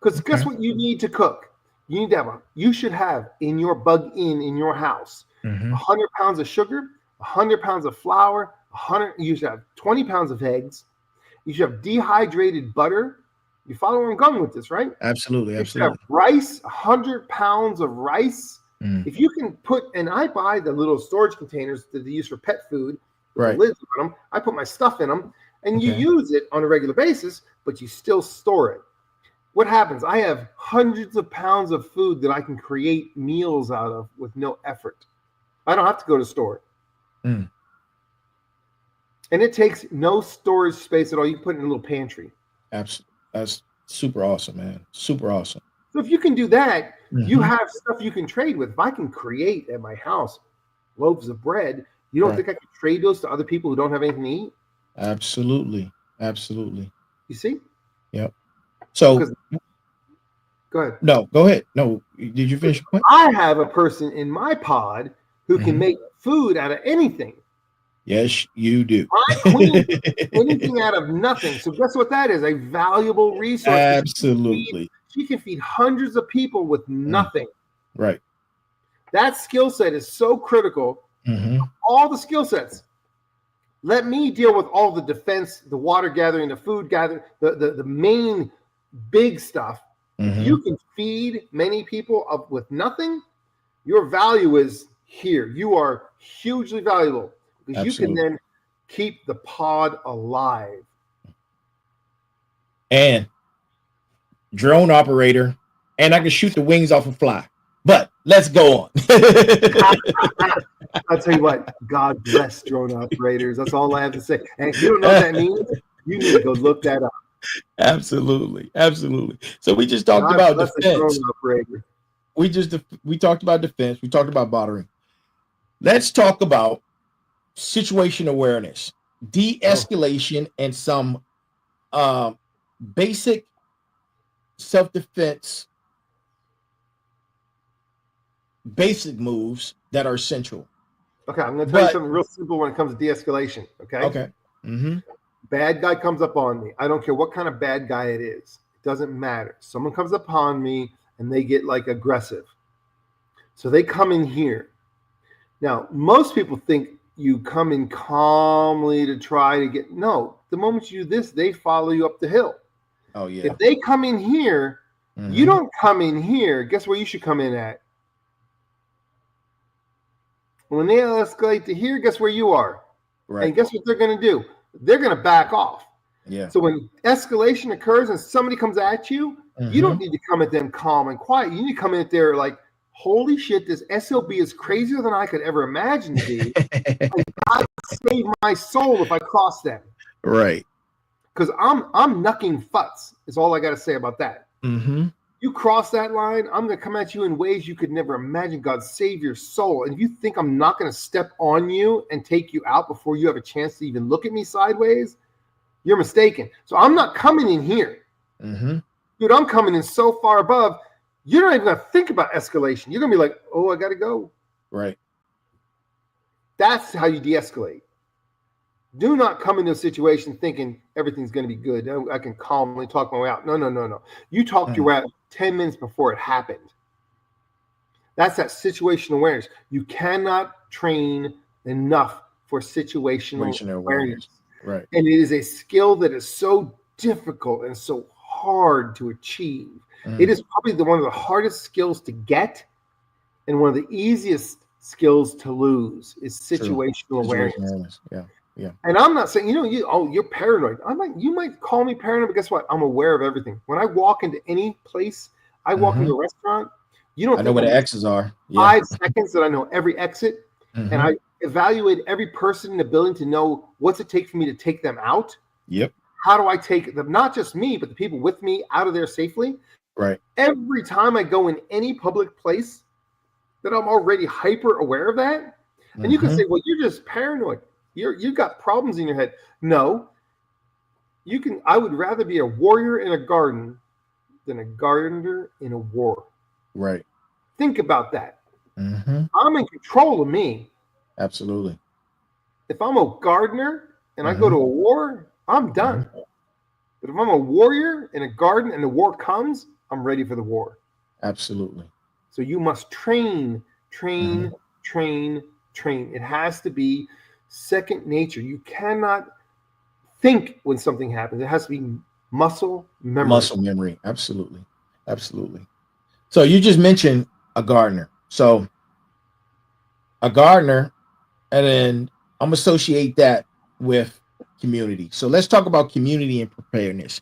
Because guess what you need to cook? You need to you should have in your in your house 100 pounds of sugar, 100 pounds of flour, you should have 20 pounds of eggs. You should have dehydrated butter. You follow where I'm going with this, right? Absolutely. You should have rice, 100 pounds of rice. If you can and I buy the little storage containers that they use for pet food, with lids on them. I put my stuff in them, and you use it on a regular basis, but you still store it. What happens? I have hundreds of pounds of food that I can create meals out of with no effort. I don't have to go to the store. And it takes no storage space at all. You can put it in a little pantry. Absolutely. That's super awesome, man. Super awesome. So if you can do that, you have stuff you can trade with. If I can create at my house loaves of bread, you don't think I could trade those to other people who don't have anything to eat? Absolutely. Absolutely. You see? Yep. So go ahead. No, go ahead. No, did you finish your point? I have a person in my pod who can make food out of anything. Yes, you do. My queen, anything out of nothing. So guess what that is? A valuable resource. Absolutely. She can feed hundreds of people with nothing. Right. That skill set is so critical. All the skill sets. Let me deal with all the defense, the water gathering, the food gathering, the main big stuff. If you can feed many people up with nothing, your value is here. You are hugely valuable because you can then keep the pod alive. And drone operator, and I can shoot the wings off a fly. But let's go on. I'll tell you what, God bless drone operators. That's all I have to say. And if you don't know what that means, you need to go look that up. Absolutely. Absolutely. So we just talked God about bless defense. the drone operator. We talked about defense. We talked about bothering. Let's talk about situation awareness, de-escalation, and some basic self-defense basic moves that are essential. Okay, I'm going to tell you something real simple when it comes to de-escalation. Okay. Bad guy comes up on me. I don't care what kind of bad guy it is. It doesn't matter. Someone comes upon me and they get like aggressive. So they come in here. Now, most people think you come in calmly to try to get, no, the moment you do this, they follow you up the hill. Oh, yeah. If they come in here, you don't come in here. Guess where you should come in at? When they escalate to here, guess where you are? Right. And guess what they're going to do? They're going to back off. Yeah. So when escalation occurs and somebody comes at you, you don't need to come at them calm and quiet. You need to come in there like, holy shit, this SOB is crazier than I could ever imagine to be. And God save my soul if I cross them. Right. Because I'm knucking futs, is all I got to say about that. You cross that line, I'm going to come at you in ways you could never imagine. God save your soul. And if you think I'm not going to step on you and take you out before you have a chance to even look at me sideways, you're mistaken. So I'm not coming in here. Dude, I'm coming in so far above, you're not even going to think about escalation. You're going to be like, oh, I got to go. Right. That's how you de-escalate. Do not come into a situation thinking everything's going to be good. I can calmly talk my way out. No. You talked your way out 10 minutes before it happened. That's that situational awareness. You cannot train enough for situational awareness. Right. And it is a skill that is so difficult and so hard to achieve. It is probably one of the hardest skills to get and one of the easiest skills to lose is situational awareness. Yeah. And I'm not saying, you're paranoid. You might call me paranoid, but guess what? I'm aware of everything. When I walk into any place, I walk into a restaurant, I know where the X's are. 5 seconds that I know every exit. And I evaluate every person in the building to know what's it take for me to take them out. Yep. How do I take them, not just me, but the people with me out of there safely? Right. Every time I go in any public place that I'm already hyper aware of that. And you can say, well, you're just paranoid. You've got problems in your head. No, I would rather be a warrior in a garden than a gardener in a war. Right. Think about that. I'm in control of me. Absolutely. If I'm a gardener and I go to a war, I'm done. But if I'm a warrior in a garden and the war comes, I'm ready for the war. Absolutely. So you must train. It has to be second nature. You cannot think when something happens. It has to be muscle memory. Absolutely. So you just mentioned a gardener. So a gardener, and then I'm associate that with community. So let's talk about community and preparedness.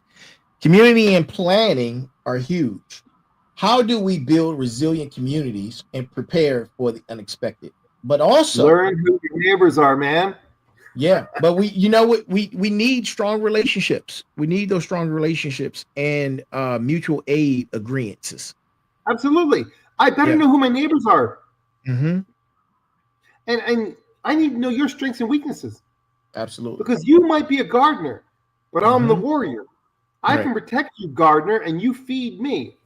Community and planning are huge. How do we build resilient communities and prepare for the unexpected? But also learn who your neighbors are, man. Yeah, but we need strong relationships. We need those strong relationships and mutual aid agreements. Absolutely. I better know who my neighbors are. And I need to know your strengths and weaknesses. Absolutely. Because you might be a gardener, but I'm the warrior. I can protect you, gardener, and you feed me.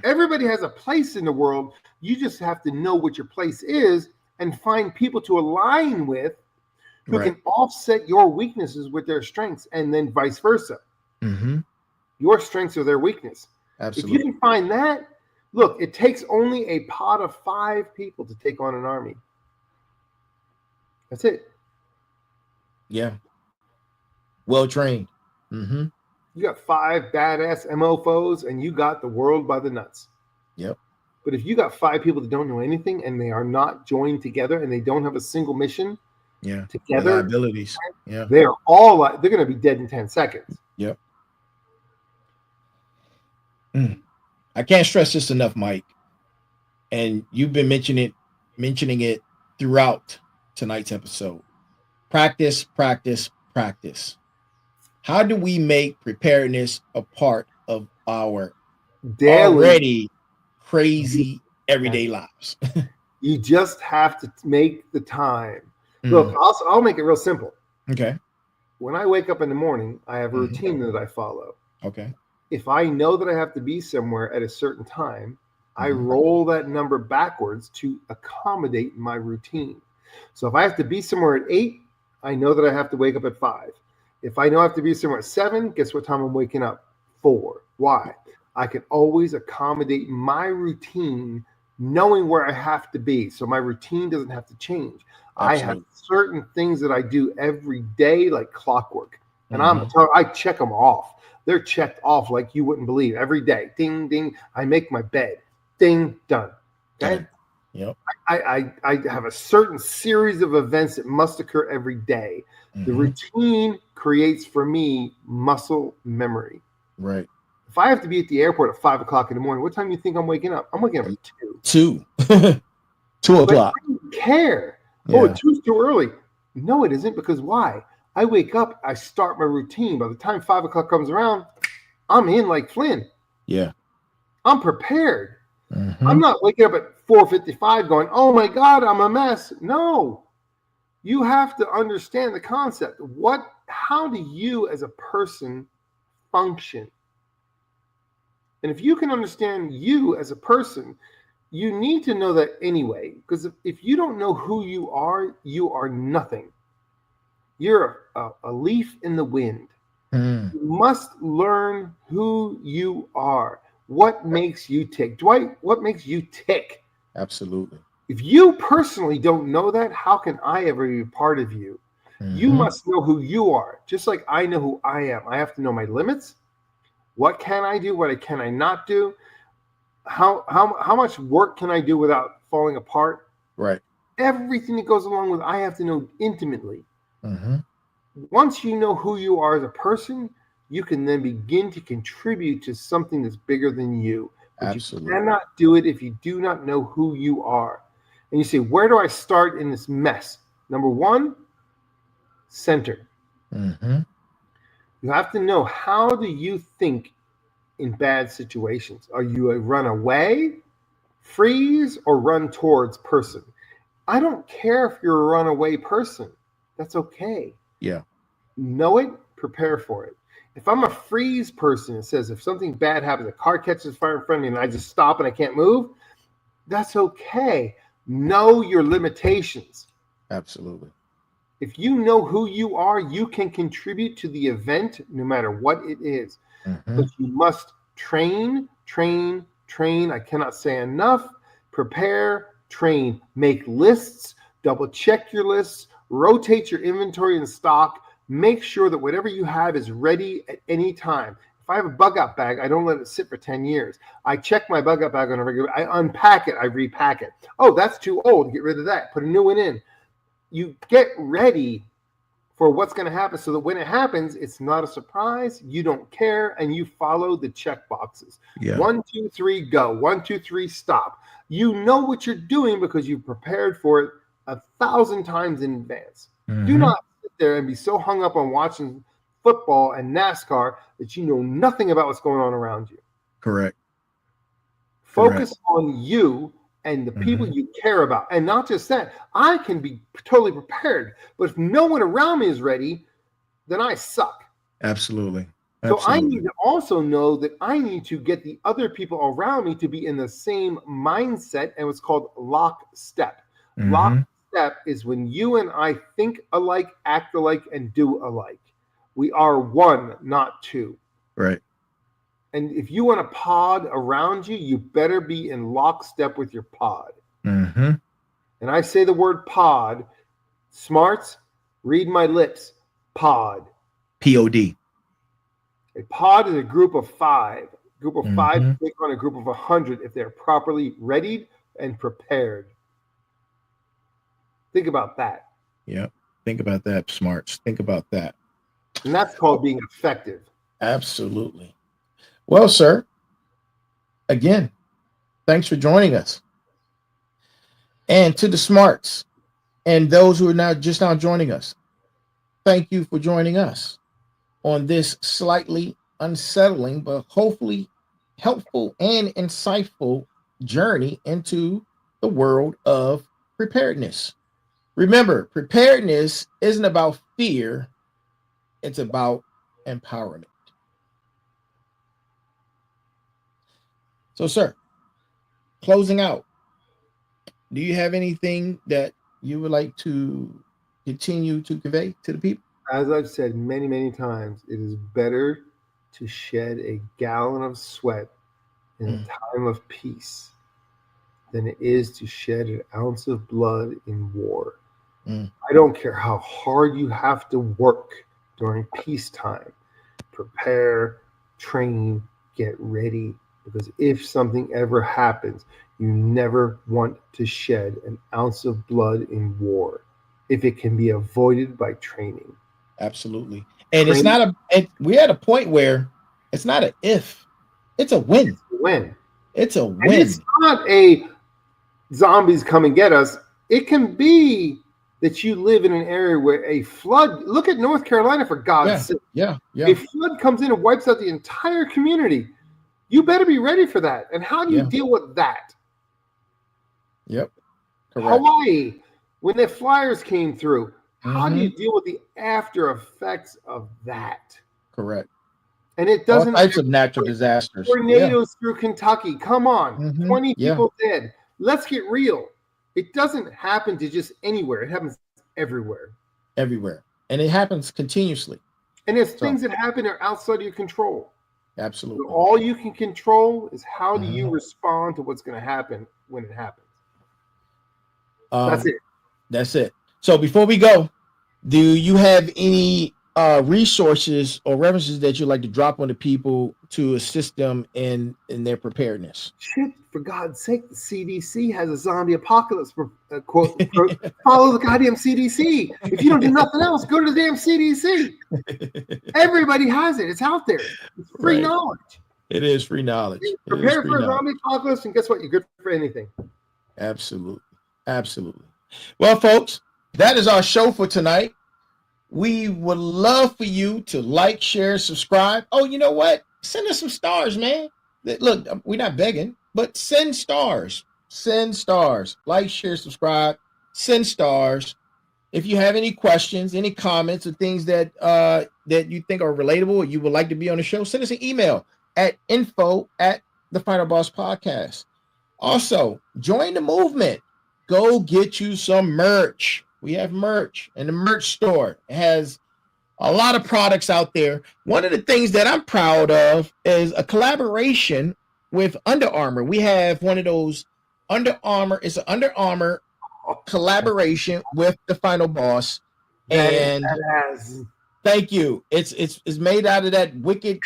Everybody has a place in the world. You just have to know what your place is and find people to align with who can offset your weaknesses with their strengths, and then vice versa. Your strengths are their weakness. Absolutely. If you can find that, look, it takes only a pot of 5 people to take on an army. That's it. Yeah. Well trained. You got 5 badass mofos, and you got the world by the nuts. Yep. But if you got 5 people that don't know anything and they are not joined together and they don't have a single mission, together, abilities. Yeah, they're going to be dead in 10 seconds. Yep. I can't stress this enough, Mike. and you've been mentioning it throughout tonight's episode. Practice, practice, practice. How do we make preparedness a part of our daily, already crazy everyday lives? You just have to make the time. Look, I'll make it real simple. Okay. When I wake up in the morning, I have a routine that I follow. Okay. If I know that I have to be somewhere at a certain time, I roll that number backwards to accommodate my routine. So if I have to be somewhere at 8, I know that I have to wake up at 5. If I know I have to be somewhere at 7, guess what time I'm waking up? 4. Why? I can always accommodate my routine knowing where I have to be. So my routine doesn't have to change. Absolutely. I have certain things that I do every day, like clockwork. And I check them off. They're checked off like you wouldn't believe. Every day, ding, ding. I make my bed. Ding, done. Okay. Yep. I have a certain series of events that must occur every day. The routine creates for me muscle memory. Right. If I have to be at the airport at 5 o'clock in the morning, what time do you think I'm waking up? I'm waking up at 2. 2 o'clock. I don't care. Yeah. Oh, 2 is too early. No, it isn't, because why? I wake up, I start my routine. By the time 5 o'clock comes around, I'm in like Flynn. Yeah. I'm prepared. I'm not waking up at 4:55 going, oh my God, I'm a mess. No. You have to understand the concept. How do you as a person function? And if you can understand you as a person, you need to know that anyway, because if you don't know who you are nothing. You're a leaf in the wind. You must learn who you are. What makes you tick? Dwight, what makes you tick? Absolutely. If you personally don't know that, how can I ever be a part of you? You must know who you are, just like I know who I am. I have to know my limits. What can I do? What can I not do? How much work can I do without falling apart? Right. Everything that goes along with it, I have to know intimately. Once you know who you are as a person, you can then begin to contribute to something that's bigger than you. But Absolutely. You cannot do it if you do not know who you are. And you say, where do I start in this mess? Number 1, center. You have to know, how do you think in bad situations? Are you a run away, freeze, or run towards person? I don't care if you're a runaway person. That's okay. Yeah. Know it, prepare for it. If I'm a freeze person, it says if something bad happens, a car catches fire in front of me and I just stop and I can't move, that's okay. Know your limitations. Absolutely. If you know who you are, you can contribute to the event no matter what it is. But you must train. I cannot say enough. Prepare, train, make lists, double check your lists, rotate your inventory and stock. Make sure that whatever you have is ready at any time. If I have a bug out bag, I don't let it sit for 10 years. I check my bug out bag on a regular, I unpack it, I repack it. Oh, that's too old. Get rid of that. Put a new one in. You get ready for what's going to happen so that when it happens, it's not a surprise. You don't care, and you follow the check boxes. Yeah. 1, 2, 3, go. 1, 2, 3, stop. You know what you're doing because you've prepared for it 1,000 times in advance. Do not sit there and be so hung up on watching football and NASCAR that you know nothing about what's going on around you. Correct. Focus on you and the people you care about. And not just that, I can be totally prepared, but if no one around me is ready, then I suck. Absolutely. So I need to also know that I need to get the other people around me to be in the same mindset, and what's called lockstep. Lockstep is when you and I think alike, act alike, and do alike. We are one, not two. Right. And if you want a pod around you, you better be in lockstep with your pod. And I say the word pod. Smarts, read my lips. Pod. P-O-D. A pod is a group of 5. A group of 5 take on a group of 100 if they're properly readied and prepared. Think about that. Yeah. Think about that, Smarts. Think about that. And that's called being effective. Absolutely. Well, sir, again, thanks for joining us. And to the smarts and those who are now just now joining us, thank you for joining us on this slightly unsettling, but hopefully helpful and insightful journey into the world of preparedness. Remember, preparedness isn't about fear, it's about empowerment. So, sir, closing out, do you have anything that you would like to continue to convey to the people? As I've said many, many times, it is better to shed a gallon of sweat in a time of peace than it is to shed an ounce of blood in war. I don't care how hard you have to work during peacetime. Prepare, train, get ready, because if something ever happens, you never want to shed an ounce of blood in war if it can be avoided by training. Absolutely. And it's not we're at a point where it's not an if, it's a win. It's a win. It's a win. And it's not a zombies come and get us. It can be that you live in an area where a flood, look at North Carolina, for God's sake. Yeah. A flood comes in and wipes out the entire community. You better be ready for that. And how do you deal with that? Yep. Correct. Hawaii, when the flyers came through, how do you deal with the after effects of that? Correct. And it doesn't. All types of natural disasters. Tornadoes through Kentucky. Come on. 20 people dead. Let's get real. It doesn't happen to just anywhere. It happens everywhere. Everywhere. And it happens continuously. And there's things that happen are outside of your control. Absolutely. So all you can control is how do you respond to what's going to happen when it happens. That's it. That's it. So before we go, do you have any resources or references that you'd like to drop on the people to assist them in their preparedness? Shit, for God's sake, the CDC has a zombie apocalypse quote. Follow the goddamn CDC. If you don't do nothing else, go to the damn CDC. Everybody has it. It's out there. It's free knowledge. It is free knowledge. Prepare for a zombie apocalypse, and guess what? You're good for anything. Absolutely. Absolutely. Well, folks, that is our show for tonight. We would love for you to like, share, subscribe. Oh, you know what? Send us some stars, man. Look, we're not begging, but send stars. Send stars. Like, share, subscribe. Send stars. If you have any questions, any comments, or things that you think are relatable or you would like to be on the show, send us an email at info@thefinalbosspodcast. Also, join the movement. Go get you some merch. We have merch in the merch store. It has a lot of products out there. One of the things that I'm proud of is a collaboration with Under Armour. We have one of those Under Armour. It's an Under Armour collaboration with the Final Boss. And thank you. It's made out of that wicked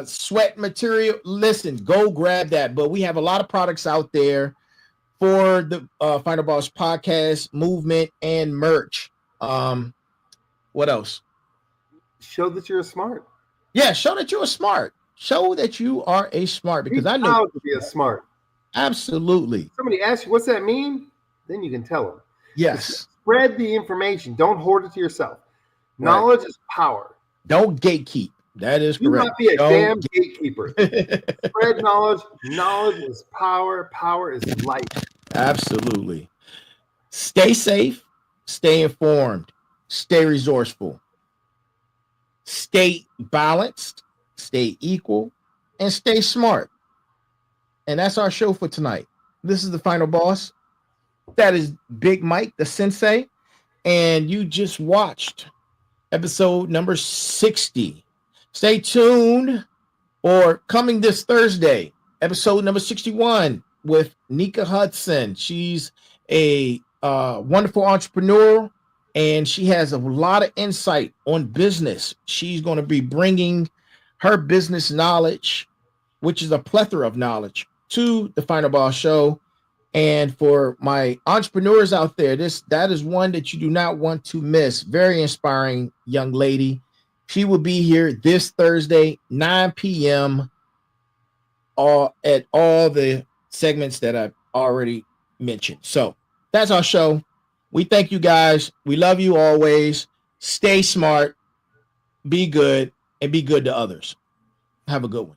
sweat material. Listen, go grab that. But we have a lot of products out there for the Final Boss podcast movement and merch. What else? Show that you're smart. Yeah, show that you're smart. Show that you are a smart, because I know to be a smart. Absolutely. Somebody asks you, what's that mean? Then you can tell them. Yes. Spread the information. Don't hoard it to yourself. Knowledge is power. Don't gatekeep. That is correct. Do not be a damn gatekeeper. Spread knowledge. Knowledge is power. Power is life. Absolutely. Stay safe. Stay informed. Stay resourceful. Stay balanced. Stay equal. And stay smart. And that's our show for tonight. This is the Final Boss. That is Big Mike, the Sensei. And you just watched episode number 60. Stay tuned, or coming this Thursday, episode number 61 with Nika Hudson. She's a wonderful entrepreneur, and she has a lot of insight on business. She's going to be bringing her business knowledge, which is a plethora of knowledge, to the Final Boss Show. And for my entrepreneurs out there, that is one that you do not want to miss. Very inspiring young lady. She will be here this Thursday, 9 p.m. at all the segments that I've already mentioned. So That's our show. We thank you guys. We love you always. Stay smart, be good, and be good to others. Have a good one.